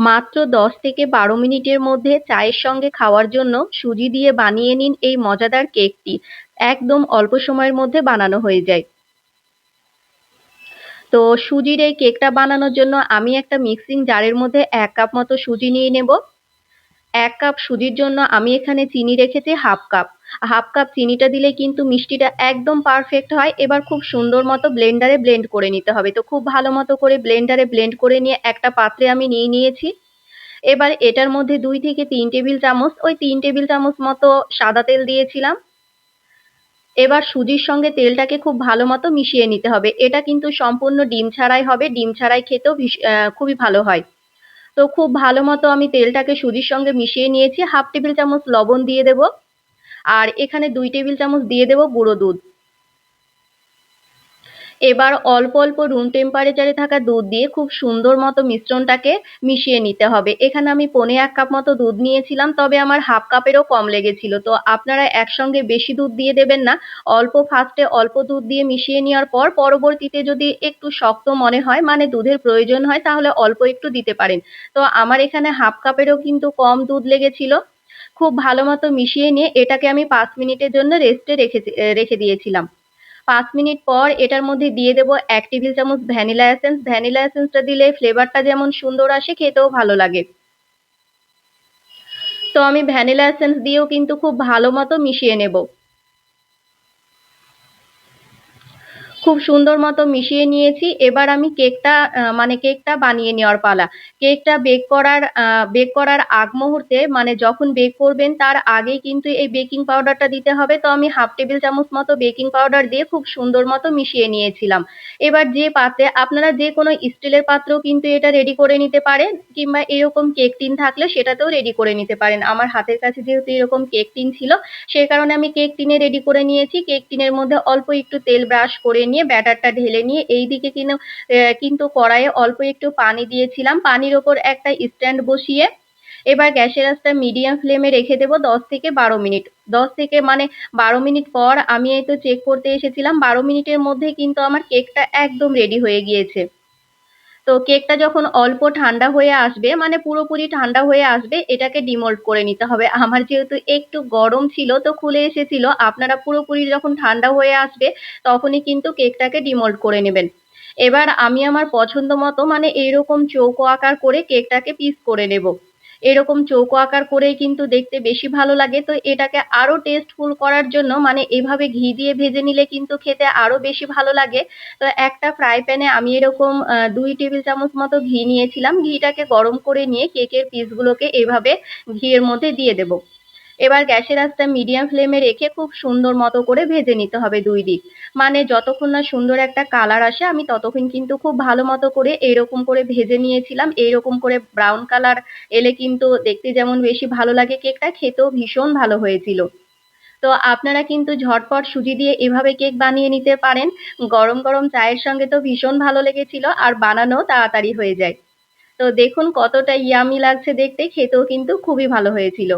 মাত্র ১০ থেকে ১২ মিনিটের মধ্যে চায়ের সঙ্গে খাওয়ার জন্য সুজি দিয়ে বানিয়ে নিন এই মজাদার কেকটি। একদম অল্প সময়ের মধ্যে বানানো হয়ে যায়। তো সুজির এই কেকটা বানানোর জন্য আমি একটা মিক্সিং জারের মধ্যে ১ কাপ মতো সুজি নিয়ে নেব। ১ কাপ সুজির জন্য আমি এখানে চিনি রেখেছি ১/২ কাপ। ১/২ কাপ চিনিটা দিলে কিন্তু মিষ্টিটা একদম পারফেক্ট হয়। এবার খুব সুন্দর মতো ব্লেন্ডারে ব্লেন্ড করে নিতে হবে। তো খুব ভালো মতো করে ব্লেন্ডারে ব্লেন্ড করে নিয়ে একটা পাত্রে আমি নিয়ে নিয়েছি। এবার এটার মধ্যে ২ থেকে ৩ টেবিল চামচ, ওই ৩ টেবিল চামচ মতো সাদা তেল দিয়েছিলাম। এবার সুজির সঙ্গে তেলটাকে খুব ভালো মতো মিশিয়ে নিতে হবে। এটা কিন্তু সম্পূর্ণ ডিম ছাড়াই হবে। ডিম ছাড়াই খেতেও খুবই ভালো হয়। তো খুব ভালো মতো আমি তেলটাকে সুজির সঙ্গে মিশিয়ে নিয়েছি। ১/২ টেবিল চামচ লবণ দিয়ে দেব। আর এখানে ২ টেবিল চামচ দিয়ে দেব গুঁড়ো দুধ। এবার অল্প, অল্প রুম টেম্পারেচারে থাকা দুধ দিয়ে খুব সুন্দর মতো মিশ্রণটাকে মিশিয়ে নিতে হবে। এখানে আমি ১.৫ কাপ মতো দুধ নিয়েছিলাম, তবে আমার ১/২ কাপেরও কম লেগেছিল। তো আপনারা একসঙ্গে বেশি দুধ দিয়ে দেবেন না। অল্প ফার্স্টে অল্প দুধ দিয়ে মিশিয়ে নেওয়ার পর পরবর্তীতে যদি একটু শক্ত মনে হয়, মানে দুধের প্রয়োজন হয়, তাহলে অল্প একটু দিতে পারেন। তো আমার এখানে ১/২ কাপেরও কিন্তু কম দুধ লেগেছিল। খুব ভালো মতো মিশিয়ে নিয়ে এটাকে আমি ৫ মিনিটের জন্য রেস্টে রেখে দিয়েছিলাম। ৫ মিনিট পর এটার মধ্যে দিয়ে দেব ১ টেবিল চামচ ভ্যানিলা এসেন্স। ভ্যানিলা এসেন্সটা দিলে ফ্লেভারটা যেমন সুন্দর আসে, খেতেও ভালো লাগে। তো আমি ভ্যানিলা এসেন্স দিয়েও কিন্তু খুব ভালো মতো মিশিয়ে নেব। খুব সুন্দর মতো মিশিয়ে নিয়েছি। এবার আমি কেকটা বানিয়ে নেওয়ার পালা। কেকটা বেক করার আগ মুহূর্তে, মানে যখন বেক করবেন তার আগেই কিন্তু এই বেকিং পাউডারটা দিতে হবে। তো আমি ১/২ টেবিল চামচ মতো বেকিং পাউডার দিয়ে খুব সুন্দর মতো মিশিয়ে নিয়েছিলাম। এবার যে পাত্রে, আপনারা যেকোনো স্টিলের পাত্রেও কিন্তু এটা রেডি করে নিতে পারেন, কিংবা এরকম কেক টিন থাকলে সেটাতেও রেডি করে নিতে পারেন। আমার হাতের কাছে যেহেতু এরকম কেক টিন ছিল, সে কারণে আমি কেক টিনে রেডি করে নিয়েছি। কেক টিনের মধ্যে অল্প একটু তেল ব্রাশ করে নিয়ে ব্যাটারটা ঢেলে নিয়ে এইদিকে কিন্তু কড়াইয়ে অল্প একটু পানি দিয়েছিলাম। পানির ওপর একটা স্ট্যান্ড বসিয়ে এবার গ্যাসের আঁচটা মিডিয়াম ফ্লেমে রেখে দেব ১০ থেকে ১২ মিনিট। ১০ থেকে ১২ মিনিট পর আমি এই তো চেক করতে এসেছিলাম। ১২ মিনিটের মধ্যেই কিন্তু আমার কেকটা একদম রেডি হয়ে গিয়েছে। তো কেকটা যখন অল্প ঠান্ডা হয়ে আসবে, মানে পুরোপুরি ঠান্ডা হয়ে আসবে, এটাকে ডিমোল্ড করে নিতে হবে। আমার যেহেতু একটু গরম ছিল তো খুলে এসেছিল। আপনারা পুরোপুরি যখন ঠান্ডা হয়ে আসবে তখনই কিন্তু কেকটাকে ডিমোল্ড করে নেবেন। এবার আমি আমার পছন্দ মতো, মানে এইরকম চৌকো আকার করে কেকটাকে পিস করে নেব। এরকম চৌকো আকার করেই কিন্তু দেখতে বেশি ভালো লাগে। তো এটাকে আরো টেস্টফুল করার জন্য, মানে এভাবে ঘি দিয়ে ভেজে নিলে কিন্তু খেতে আরো বেশি ভালো লাগে। তো একটা ফ্রাই প্যানে আমি এরকম ২ টেবিল চামচ মতো ঘি নিয়েছিলাম। ঘিটাকে গরম করে নিয়ে কেকের পিসগুলোকে এভাবে ঘিয়ের মধ্যে দিয়ে দেব। এবার গ্যাসের আঁচটা মিডিয়াম ফ্লেমে রেখে খুব সুন্দর মতো করে ভেজে নিতে হবে ২ দিক। মানে যতক্ষণ না সুন্দর একটা কালার আসে, আমি ততক্ষণ কিন্তু খুব ভালো মতো করে এইরকম করে ভেজে নিয়েছিলাম। এইরকম করে ব্রাউন কালার এলে কিন্তু দেখতে যেমন বেশি ভালো লাগে কেকটা, খেতেও ভীষণ ভালো হয়েছিল। তো আপনারা কিন্তু ঝটপট সুজি দিয়ে এভাবে কেক বানিয়ে নিতে পারেন। গরম, গরম চায়ের সঙ্গে তো ভীষণ ভালো লেগেছিল, আর বানানোও তাড়াতাড়ি হয়ে যায়। তো দেখুন কতটা ইয়াম্মি লাগছে দেখতে, খেতেও কিন্তু খুবই ভালো হয়েছিল।